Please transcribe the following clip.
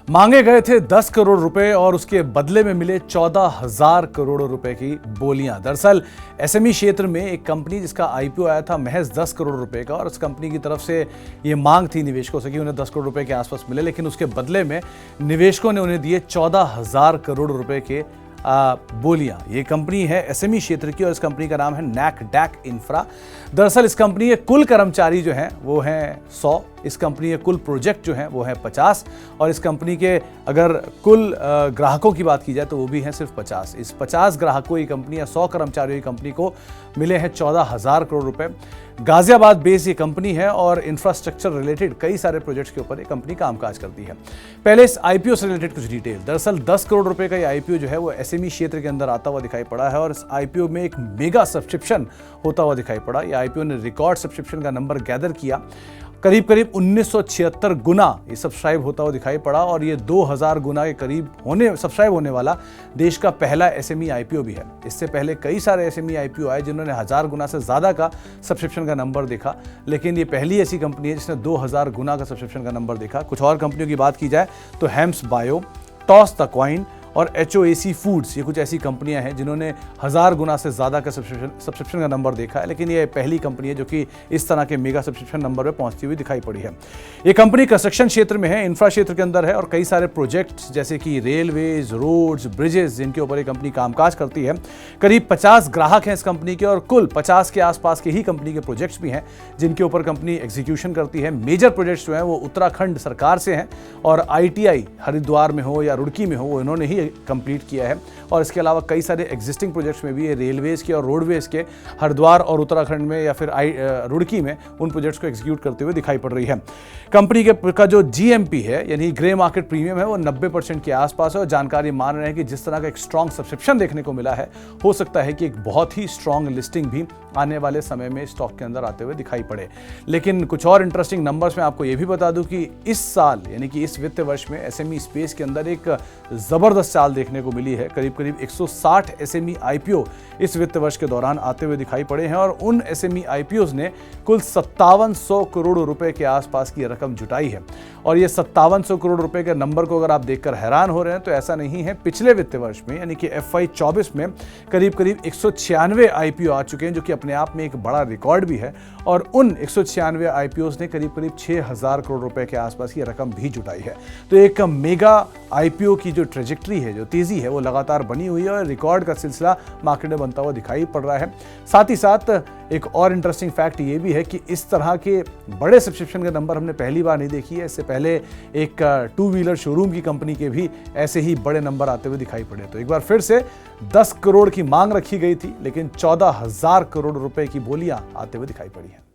मांगे गए थे 10 करोड़ रुपए और उसके बदले में मिले 14,000 करोड़ रुपए की बोलियां। दरअसल एसएमई क्षेत्र में एक कंपनी जिसका आईपीओ आया था महज 10 करोड़ रुपए का, और उस कंपनी की तरफ से ये मांग थी निवेशकों से कि उन्हें 10 करोड़ रुपए के आसपास मिले, लेकिन उसके बदले में निवेशकों ने उन्हें दिए 14,000 करोड़ रुपए के बोलियां। ये कंपनी है एसएमई क्षेत्र की और इस कंपनी का नाम है नैकडैक इंफ्रा। दरअसल इस कंपनी के कुल कर्मचारी जो हैं वो हैं 100, इस कंपनी के कुल प्रोजेक्ट जो हैं वो हैं 50, और इस कंपनी के अगर कुल ग्राहकों की बात की जाए तो वो भी हैं सिर्फ 50। इस 50 ग्राहकों की कंपनी या 100 कर्मचारियों की कंपनी को मिले हैं 14,000 करोड़ रुपए। गाजियाबाद बेस्ड ये कंपनी है और इंफ्रास्ट्रक्चर रिलेटेड कई सारे प्रोजेक्ट्स के ऊपर ये कंपनी कामकाज करती है। पहले इस आईपीओ से रिलेटेड कुछ डिटेल। दरअसल 10 करोड़ रुपए का ये आईपीओ जो है वो एसएमई क्षेत्र के अंदर आता हुआ दिखाई पड़ा है और इस आईपीओ में एक मेगा सब्सक्रिप्शन होता हुआ दिखाई पड़ा। ये आईपीओ ने रिकॉर्ड सब्सक्रिप्शन का नंबर गैदर किया, करीब 1976 गुना ये सब्सक्राइब होता हुआ दिखाई पड़ा, और ये 2000 गुना के करीब सब्सक्राइब होने वाला देश का पहला एसएमई आईपीओ भी है। इससे पहले कई सारे एसएमई आईपीओ आए जिन्होंने 1000 गुना से ज़्यादा का सब्सक्रिप्शन का नंबर देखा, लेकिन ये पहली ऐसी कंपनी है जिसने 2000 गुना का सब्सक्रिप्शन का नंबर देखा। कुछ और कंपनियों की बात की जाए तो हेम्स बायो, टॉस द कॉइन और एचओएसी फूड्स, ये कुछ ऐसी कंपनियां हैं जिन्होंने 1000 गुना से ज़्यादा का सब्सक्रिप्शन का नंबर देखा है, लेकिन ये पहली कंपनी है जो कि इस तरह के मेगा सब्सक्रिप्शन नंबर पे पहुंचती हुई दिखाई पड़ी है। ये कंपनी कंस्ट्रक्शन क्षेत्र में है, इंफ्रा क्षेत्र के अंदर है, और कई सारे प्रोजेक्ट्स जैसे कि रेलवेज, रोड्स, ब्रिजेस, जिनके ऊपर ये कंपनी कामकाज करती है। करीब 50 ग्राहक हैं इस कंपनी के और कुल 50 के आसपास के ही कंपनी के प्रोजेक्ट्स भी हैं जिनके ऊपर कंपनी एग्जीक्यूशन करती है। मेजर प्रोजेक्ट्स जो हैं वो उत्तराखंड सरकार से हैं, और आईटीआई हरिद्वार में हो या रुड़की में हो वो इन्होंने ही कंप्लीट किया है। और इसके अलावा कई सारे एग्जिस्टिंग प्रोजेक्ट्स में भी ये रेलवेज के और रोडवेज के हरिद्वार और उत्तराखंड में या फिर रुड़की में उन प्रोजेक्ट्स को एग्जीक्यूट करते हुए दिखाई पड़ रही है। कंपनी का जो जीएमपी है यानी ग्रे मार्केट प्रीमियम है वो 90% के आसपास है, और जानकारी मान रहे हैं कि जिस तरह का एक स्ट्रॉन्ग सब्सक्रिप्शन देखने को मिला है, हो सकता है कि एक बहुत ही स्ट्रॉन्ग लिस्टिंग भी आने वाले समय में स्टॉक के अंदर आते हुए दिखाई पड़े। लेकिन कुछ और इंटरेस्टिंग नंबर्स में आपको ये भी बता दूं कि इस साल यानी कि इस वित्त वर्ष में एसएमई स्पेस के अंदर एक जबरदस्त चाल देखने को मिली है। करीब 160 एसएमई आईपीओ इस वित्त वर्ष के दौरान आते हुए दिखाई पड़े हैं, और उन एसएमई आईपीओज ने कुल 5700 करोड़ रुपए के आसपास की रकम जुटाई है। और ये 5700 करोड़ रुपए के नंबर को अगर आप देखकर हैरान हो रहे हैं तो ऐसा नहीं है। पिछले वित्त वर्ष में यानी कि FY 24 में करीब 196 आईपीओ आ चुके हैं, जो कि अपने आप में एक बड़ा रिकॉर्ड भी है, और उन 196 आईपीओज ने करीब 6000 करोड़ रुपए के आसपास की रकम भी जुटाई है। तो एक मेगा आईपीओ की जो ट्रेजेक्ट्री है, जो तेजी है, वो लगातार बनी हुई है और रिकॉर्ड का सिलसिला मार्केट में बनता हुआ दिखाई पड़ रहा है। साथ ही साथ एक और इंटरेस्टिंग फैक्ट ये भी है कि इस तरह के बड़े सब्सक्रिप्शन के नंबर हमने पहली बार नहीं देखी है। इससे पहले एक 2 व्हीलर शोरूम की कंपनी के भी ऐसे ही बड़े नंबर आते हुए दिखाई पड़े। तो एक बार फिर से 10 करोड़ की मांग रखी गई थी, लेकिन 14,000 करोड़ रुपए की बोलियां आते हुए दिखाई पड़ी हैं।